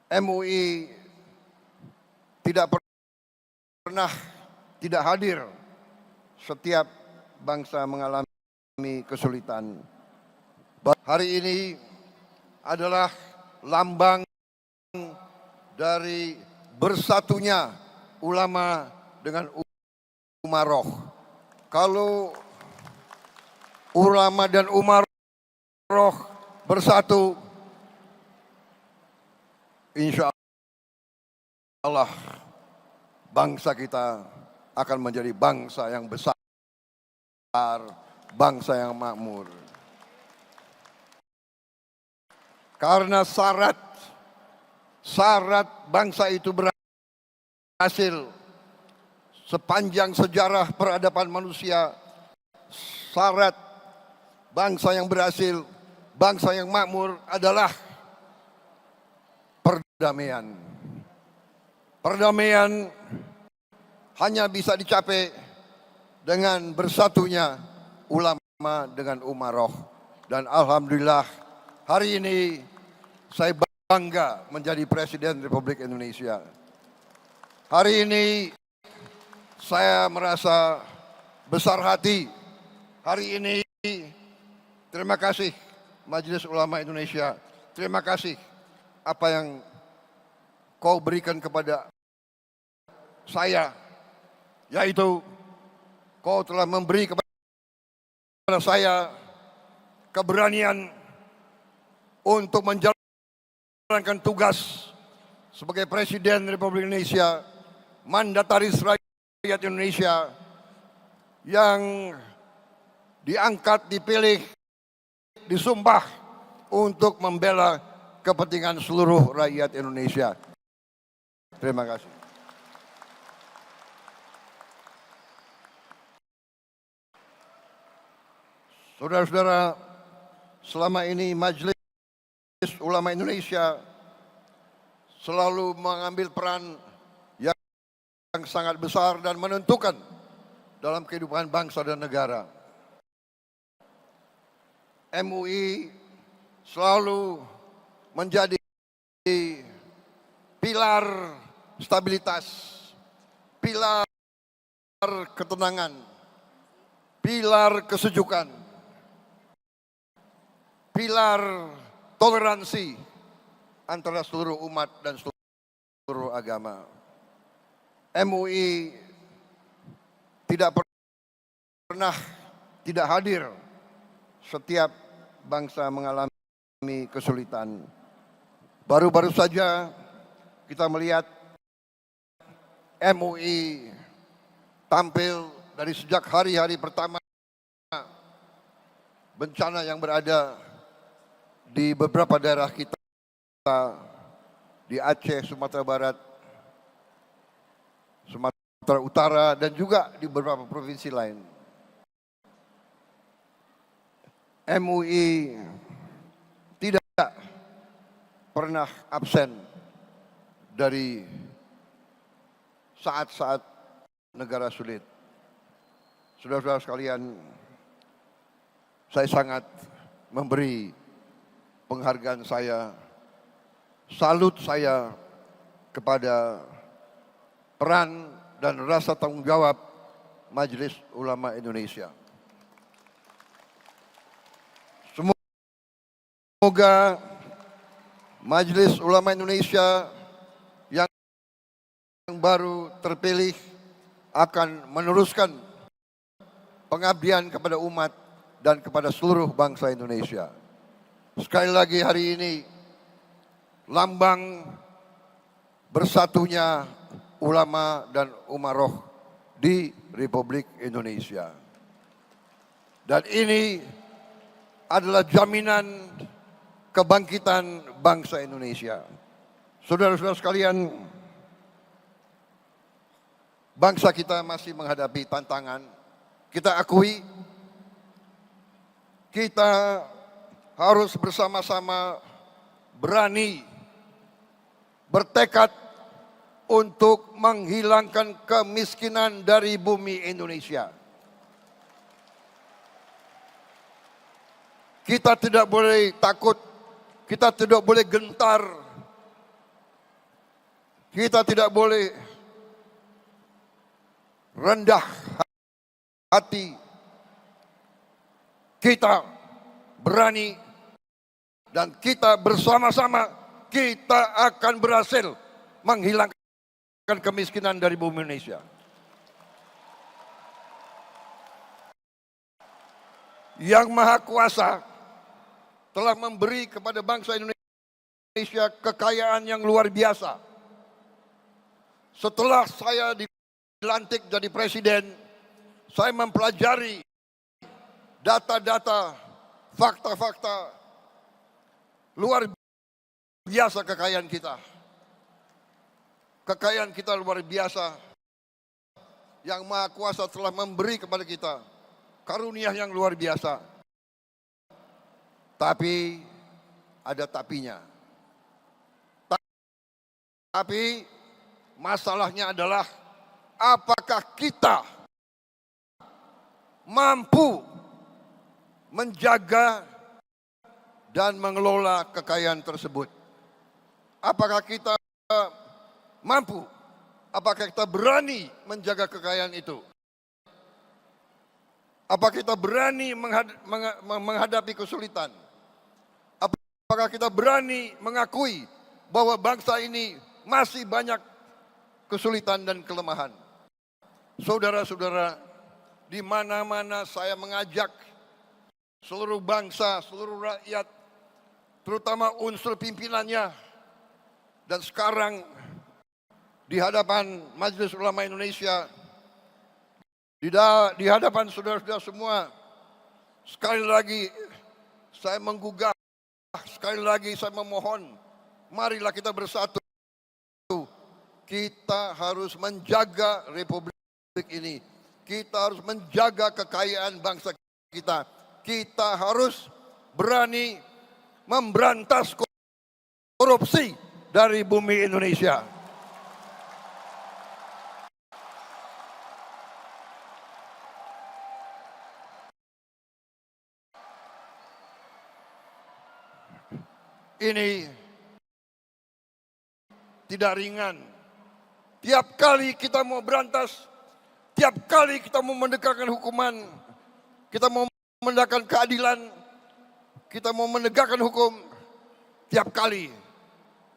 MUI tidak pernah tidak hadir setiap bangsa mengalami kesulitan. Hari ini adalah lambang dari bersatunya ulama dengan umaroh. Kalau ulama dan umaroh bersatu, insya Allah bangsa kita akan menjadi bangsa yang besar, bangsa yang makmur. Karena syarat bangsa itu berhasil sepanjang sejarah peradaban manusia, syarat bangsa yang berhasil, bangsa yang makmur adalah perdamaian. Perdamaian hanya bisa dicapai dengan bersatunya ulama dengan umaroh. Dan alhamdulillah hari ini saya bangga menjadi Presiden Republik Indonesia. Hari ini saya merasa besar hati. Hari ini terima kasih Majelis Ulama Indonesia. Terima kasih apa yang kau berikan kepada saya, yaitu kau telah memberi kepada saya keberanian untuk menjalankan tugas sebagai Presiden Republik Indonesia, mandataris rakyat Indonesia yang diangkat, dipilih, disumpah untuk membela kepentingan seluruh rakyat Indonesia. Terima kasih. Saudara-saudara, selama ini Majelis Ulama Indonesia selalu mengambil peran yang sangat besar dan menentukan dalam kehidupan bangsa dan negara. MUI selalu menjadi pilar stabilitas, pilar ketenangan, pilar kesejukan, pilar toleransi antara seluruh umat dan seluruh agama. MUI tidak pernah tidak hadir setiap bangsa mengalami kesulitan. Baru-baru saja kita melihat MUI tampil dari sejak hari-hari pertama bencana yang berada di beberapa daerah kita, di Aceh, Sumatera Barat, Sumatera Utara, dan juga di beberapa provinsi lain. MUI tidak pernah absen dari saat-saat negara sulit. Saudara-saudara sekalian, saya sangat memberi penghargaan saya, salut saya kepada peran dan rasa tanggung jawab Majelis Ulama Indonesia. Semoga Majelis Ulama Indonesia yang baru terpilih akan meneruskan pengabdian kepada umat dan kepada seluruh bangsa Indonesia. Sekali lagi hari ini lambang bersatunya ulama dan umaroh di Republik Indonesia. Dan ini adalah jaminan kebangkitan bangsa Indonesia. Saudara-saudara sekalian, bangsa kita masih menghadapi tantangan. Kita akui, kita harus bersama-sama berani, bertekad untuk menghilangkan kemiskinan dari bumi Indonesia. Kita tidak boleh takut, kita tidak boleh gentar Kita tidak boleh rendah hati. Kita berani dan kita bersama-sama kita akan berhasil menghilangkan kemiskinan dari bumi Indonesia. Yang Maha Kuasa telah memberi kepada bangsa Indonesia kekayaan yang luar biasa. Setelah saya dilantik jadi presiden, saya mempelajari data-data, fakta-fakta luar biasa kekayaan kita. Kekayaan kita luar biasa. Yang Maha Kuasa telah memberi kepada kita karunia yang luar biasa. Tapi ada tapinya. Tapi masalahnya adalah apakah kita mampu menjaga dan mengelola kekayaan tersebut? Apakah kita mampu? Apakah kita berani menjaga kekayaan itu? Apakah kita berani menghadapi kesulitan? Apakah kita berani mengakui bahwa bangsa ini masih banyak kesulitan dan kelemahan? Saudara-saudara, di mana-mana saya mengajak seluruh bangsa, seluruh rakyat, terutama unsur pimpinannya, dan sekarang di hadapan Majelis Ulama Indonesia, di hadapan saudara-saudara semua, sekali lagi saya menggugah, sekali lagi saya memohon, marilah kita bersatu. Kita harus menjaga republik ini. Kita harus menjaga kekayaan bangsa kita. Kita harus berani memberantas korupsi dari bumi Indonesia. Ini tidak ringan. Tiap kali kita mau berantas, tiap kali kita mau menegakkan hukuman, kita mau menegakkan keadilan, kita mau menegakkan hukum, tiap kali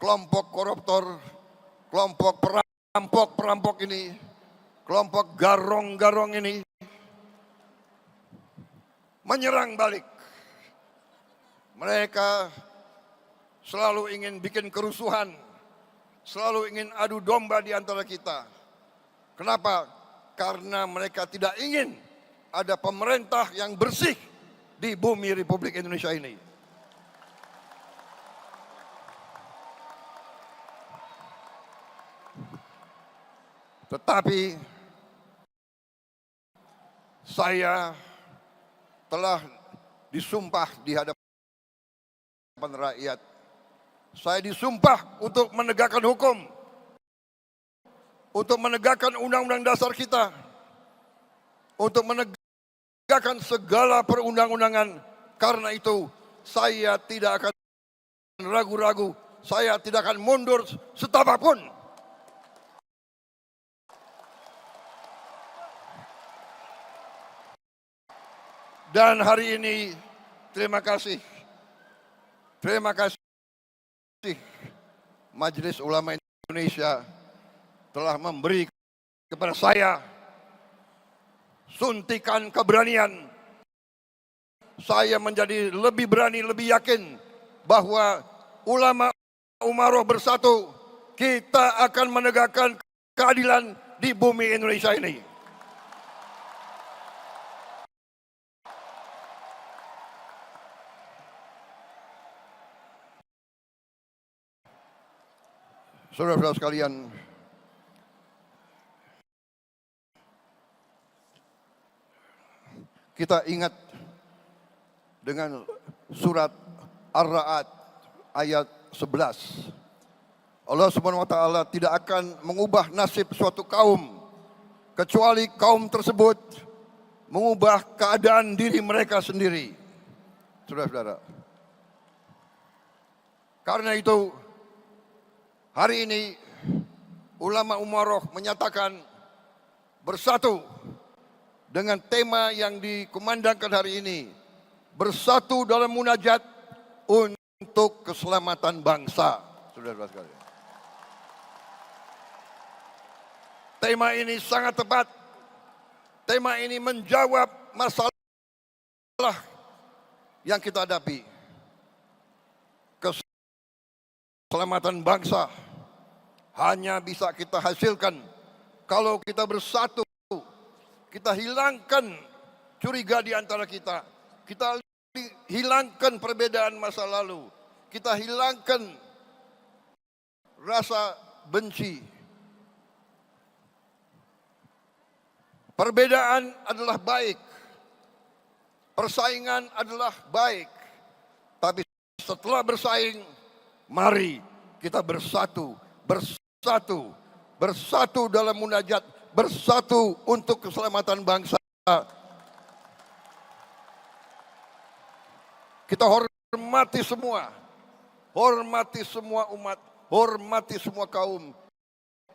kelompok koruptor, kelompok perampok ini, kelompok garong-garong ini menyerang balik. Mereka selalu ingin bikin kerusuhan, selalu ingin adu domba di antara kita. Kenapa? Karena mereka tidak ingin ada pemerintah yang bersih di bumi Republik Indonesia ini. Tetapi saya telah disumpah di hadapan rakyat. Saya disumpah untuk menegakkan hukum, untuk menegakkan undang-undang dasar kita, untuk menegakkan segala perundang-undangan. Karena itu saya tidak akan ragu-ragu, saya tidak akan mundur setapak pun. Dan hari ini terima kasih Majelis Ulama Indonesia telah memberi kepada saya suntikan keberanian. Saya menjadi lebih berani, lebih yakin bahwa ulama umaroh bersatu, kita akan menegakkan keadilan di bumi Indonesia ini. Saudara-saudara sekalian, kita ingat dengan surat Ar-Ra'd ayat 11. Allah Subhanahu wa taala tidak akan mengubah nasib suatu kaum kecuali kaum tersebut mengubah keadaan diri mereka sendiri. Saudara-saudara, karena itu hari ini ulama umaroh menyatakan bersatu dengan tema yang dikumandangkan hari ini, bersatu dalam munajat untuk keselamatan bangsa. Saudara-saudara sekalian, tema ini sangat tepat. Tema ini menjawab masalah yang kita hadapi. Keselamatan bangsa hanya bisa kita hasilkan kalau kita bersatu. Kita hilangkan curiga di antara kita. Kita hilangkan perbedaan masa lalu. Kita hilangkan rasa benci. Perbedaan adalah baik. Persaingan adalah baik. Tapi setelah bersaing, mari kita bersatu, bersatu, bersatu dalam munajat, bersatu untuk keselamatan bangsa. Kita hormati semua umat, hormati semua kaum.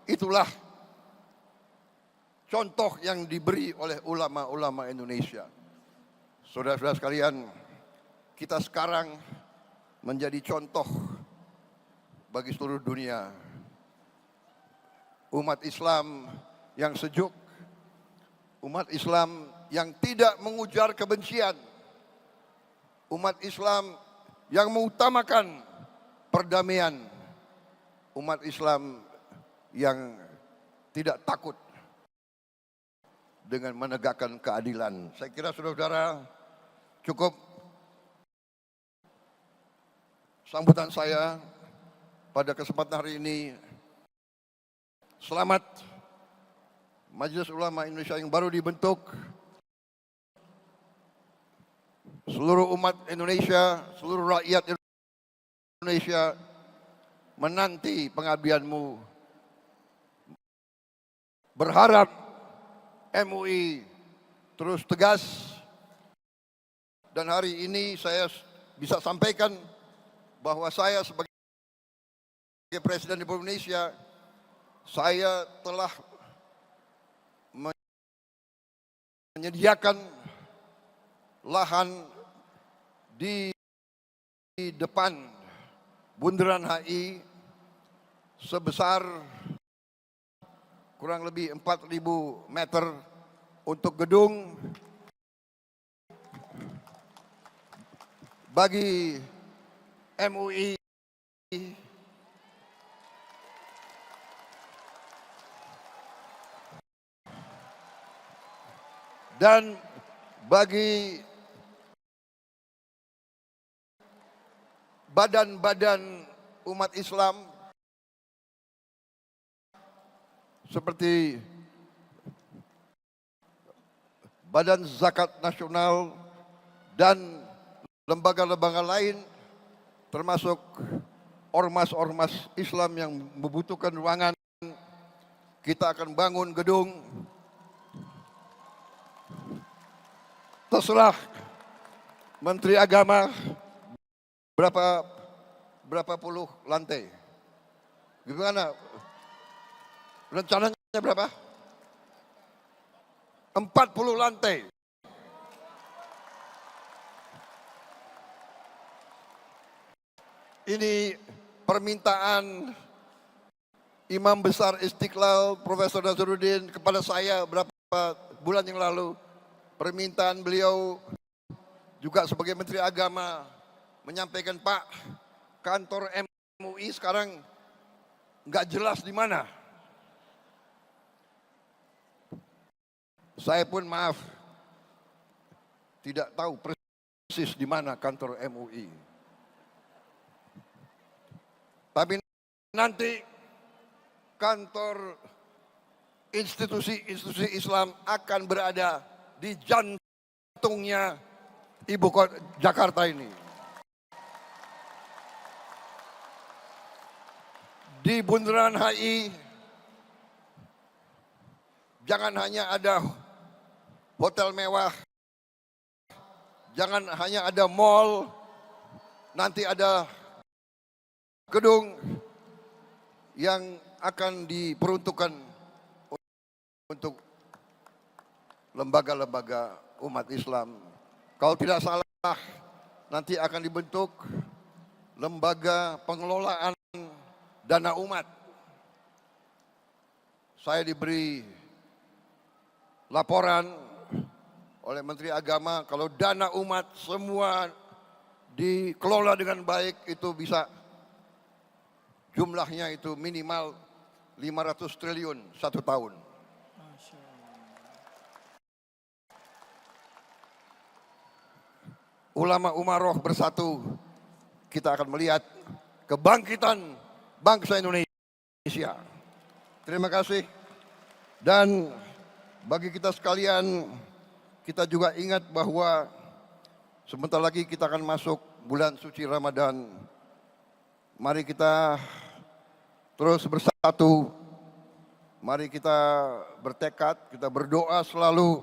Itulah contoh yang diberi oleh ulama-ulama Indonesia. Saudara-saudara sekalian, kita sekarang menjadi contoh bagi seluruh dunia. Umat Islam yang sejuk, umat Islam yang tidak mengujar kebencian, umat Islam yang mengutamakan perdamaian, umat Islam yang tidak takut dengan menegakkan keadilan. Saya kira saudara-saudara cukup sambutan saya pada kesempatan hari ini. Selamat Majelis Ulama Indonesia yang baru dibentuk. Seluruh umat Indonesia, seluruh rakyat Indonesia menanti pengabdianmu. Berharap MUI terus tegas. Dan hari ini saya bisa sampaikan bahwa saya sebagai Presiden Republik Indonesia, saya telah menyediakan lahan di depan Bundaran HI sebesar kurang lebih 4.000 meter untuk gedung bagi MUI dan bagi badan-badan umat Islam seperti Badan Zakat Nasional dan lembaga-lembaga lain, termasuk ormas-ormas Islam yang membutuhkan ruangan. Kita akan bangun gedung. Terserah Menteri Agama berapa puluh lantai. Gimana? Rencananya berapa? 40 lantai. Ini permintaan Imam Besar Istiqlal Profesor Nazaruddin kepada saya berapa bulan yang lalu. Permintaan beliau juga sebagai Menteri Agama menyampaikan, Pak, kantor MUI sekarang nggak jelas di mana. Saya pun maaf, tidak tahu persis di mana kantor MUI. Tapi nanti kantor institusi-institusi Islam akan berada di jantungnya ibu kota Jakarta ini. Di Bundaran HI jangan hanya ada hotel mewah, jangan hanya ada mall, nanti ada gedung yang akan diperuntukkan untuk lembaga-lembaga umat Islam. Kalau tidak salah, nanti akan dibentuk lembaga pengelolaan dana umat. Saya diberi laporan oleh Menteri Agama kalau dana umat semua dikelola dengan baik itu bisa jumlahnya itu minimal 500 triliun satu tahun. Ulama umaroh bersatu, kita akan melihat kebangkitan bangsa Indonesia. Terima kasih. Dan bagi kita sekalian, kita juga ingat bahwa sebentar lagi kita akan masuk bulan suci Ramadan. Mari kita terus bersatu. Mari kita bertekad, kita berdoa selalu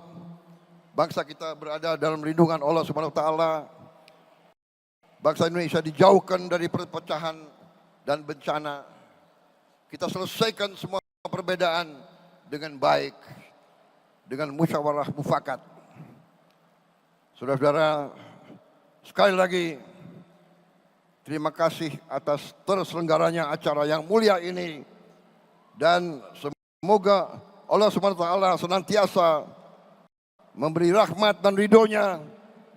bangsa kita berada dalam lindungan Allah Subhanahu wa taala. Bangsa Indonesia dijauhkan dari perpecahan dan bencana. Kita selesaikan semua perbedaan dengan baik, dengan musyawarah mufakat. Saudara-saudara, sekali lagi terima kasih atas terselenggaranya acara yang mulia ini, dan semoga Allah Subhanahu wa taala senantiasa memberi rahmat dan ridhonya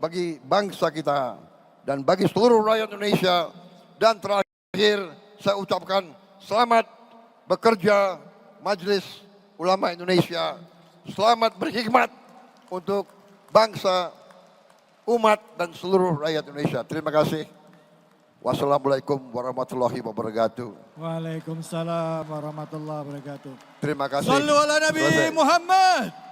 bagi bangsa kita dan bagi seluruh rakyat Indonesia. Dan terakhir saya ucapkan selamat bekerja Majelis Ulama Indonesia. Selamat berkhidmat untuk bangsa, umat dan seluruh rakyat Indonesia. Terima kasih. Wassalamualaikum warahmatullahi wabarakatuh. Waalaikumsalam warahmatullahi wabarakatuh. Terima kasih. Sallu ala Nabi Muhammad.